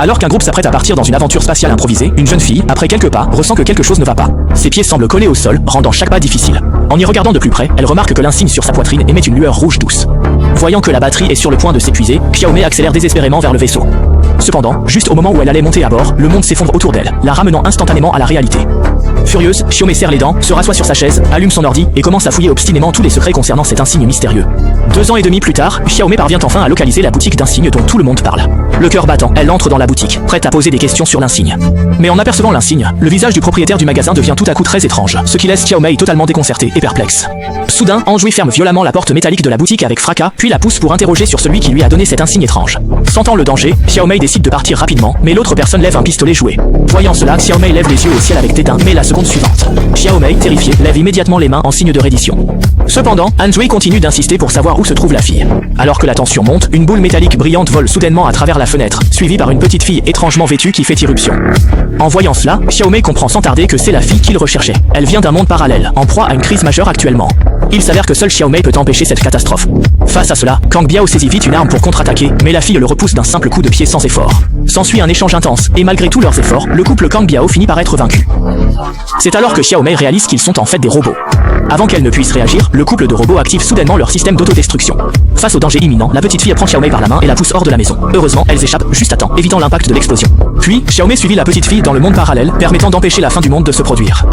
Alors qu'un groupe s'apprête à partir dans une aventure spatiale improvisée, une jeune fille, après quelques pas, ressent que quelque chose ne va pas. Ses pieds semblent collés au sol, rendant chaque pas difficile. En y regardant de plus près, elle remarque que l'insigne sur sa poitrine émet une lueur rouge douce. Voyant que la batterie est sur le point de s'épuiser, Xiaomei accélère désespérément vers le vaisseau. Cependant, juste au moment où elle allait monter à bord, le monde s'effondre autour d'elle, la ramenant instantanément à la réalité. Furieuse, Xiaomei serre les dents, se rassoit sur sa chaise, allume son ordi et commence à fouiller obstinément tous les secrets concernant cet insigne mystérieux. 2 ans et demi plus tard, Xiaomei parvient enfin à localiser la boutique d'insignes dont tout le monde parle. Le cœur battant, elle entre dans la boutique, prête à poser des questions sur l'insigne. Mais en apercevant l'insigne, le visage du propriétaire du magasin devient tout à coup très étrange, ce qui laisse Xiaomei totalement déconcertée et perplexe. Soudain, Anjoui ferme violemment la porte métallique de la boutique avec fracas, puis la pousse pour interroger sur celui qui lui a donné cet insigne étrange. Sentant le danger, Xiaomei décide de partir rapidement, mais l'autre personne lève un pistolet joué. Voyant cela, Xiaomei lève les yeux au ciel avec dédain, mais la seconde suivante. Xiaomei, terrifiée, lève immédiatement les mains en signe de reddition. Cependant, Anjoui continue d'insister pour savoir où se trouve la fille. Alors que la tension monte, une boule métallique brillante vole soudainement à travers la fenêtre, suivie par une petite fille étrangement vêtue qui fait irruption. En voyant cela, Xiaomei comprend sans tarder que c'est la fille qu'il recherchait. Elle vient d'un monde parallèle, en proie à une crise majeure actuellement. Il s'avère que seul Xiaomei peut empêcher cette catastrophe. Face à cela, Kang Biao saisit vite une arme pour contre-attaquer, mais la fille le repousse d'un simple coup de pied sans effort. S'ensuit un échange intense, et malgré tous leurs efforts, le couple Kang Biao finit par être vaincu. C'est alors que Xiaomei réalise qu'ils sont en fait des robots. Avant qu'elle ne puisse réagir, le couple de robots active soudainement leur système d'autodestruction. Face au danger imminent, la petite fille prend Xiaomei par la main et la pousse hors de la maison. Heureusement, elles échappent juste à temps, évitant l'impact de l'explosion. Puis, Xiaomei suivit la petite fille dans le monde parallèle, permettant d'empêcher la fin du monde de se produire.